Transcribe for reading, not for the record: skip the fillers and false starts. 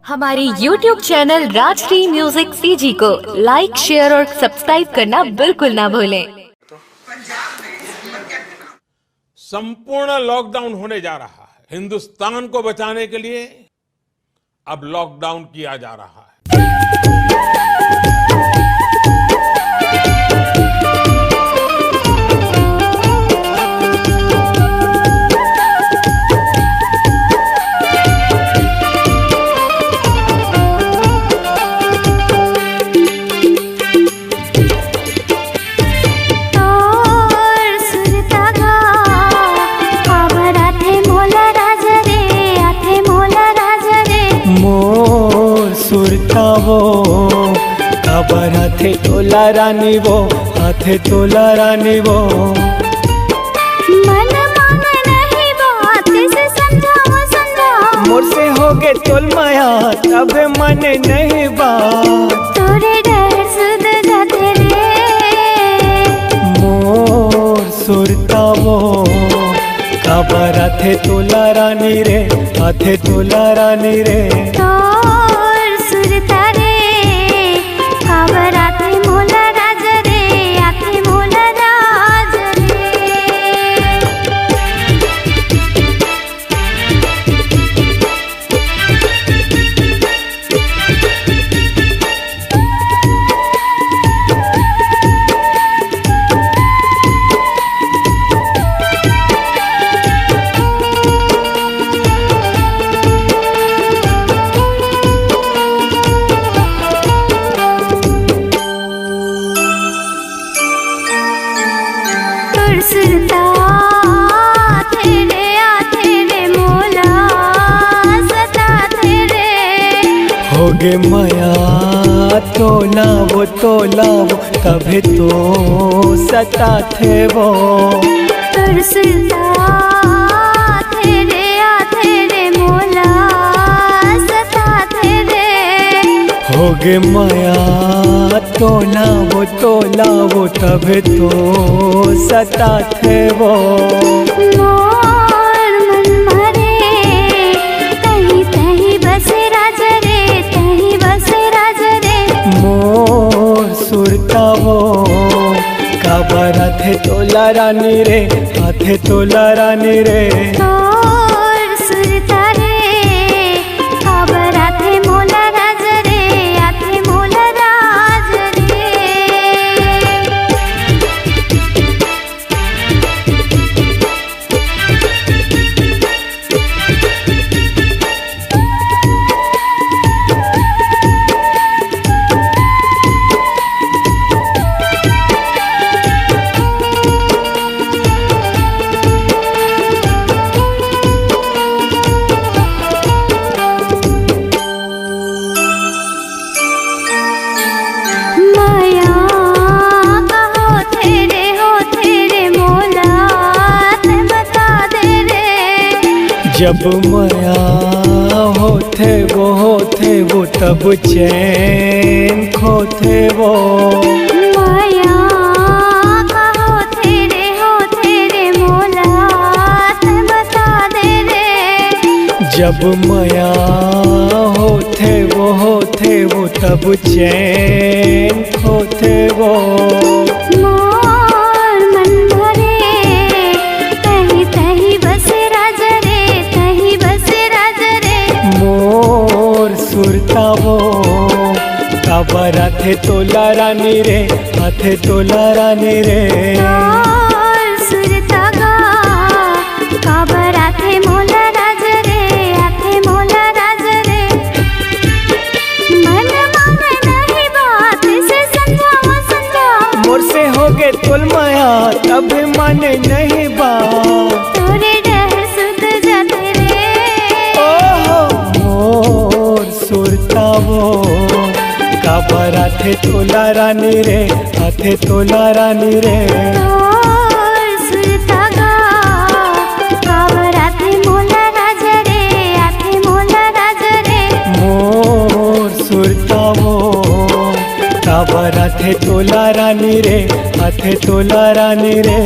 हमारे YouTube channel Rajshri music CG को लाइक, share और सब्सक्राइब करना बिल्कुल ना भूलें। संपूर्ण लॉकडाउन होने जा रहा है। हिंदुस्तान को बचाने के लिए अब लॉकडाउन किया जा रहा है। सुरतावो खबर हाथे तोला रानी वो हाथे तोला रानी वो मन माने नहीं बात से समझाओ मोर से होगे तोल माया तब माने नहीं बात तोरे डर सुध जाते रे मोर सुरतावो खबर हाथे तोला रानी रे हाथे तोला रानी रे होगे माया तोलावो तोलावो तभी तो सता थे वो होगे माया तोलावो तोलावो तभी तो सता थे वो सुरतावो खबर हाथे तोला रानी रे हाथे तोला रानी रे सुरता रे खबर हाथे मोला राज रे हाथे मोला राज रे जब माया होते वो तब चैन खोते वो माया होते रे मोला बता दे रे जब माया होते वो तब चैन खोते वो सुरतावो खबर हाथे तोला रानी रे हाथे तोला रानी रे सुरता गा खबर हाथे मोला राज रे हाथे मोला राज रे मन माने नहीं बात से समझाओ मोर से होगे तोल माया तब माने नहीं बात तोरे डर सुध जाते रे सुरतावो खबर हाथे तोला रानी रे हाथे तोला रानी रे सुरता गा खबर हाथे मोला राज रे हाथे मोला राज रे मोर सुरतावो खबर हाथे तोला रानी रे हाथे तोला रानी रे।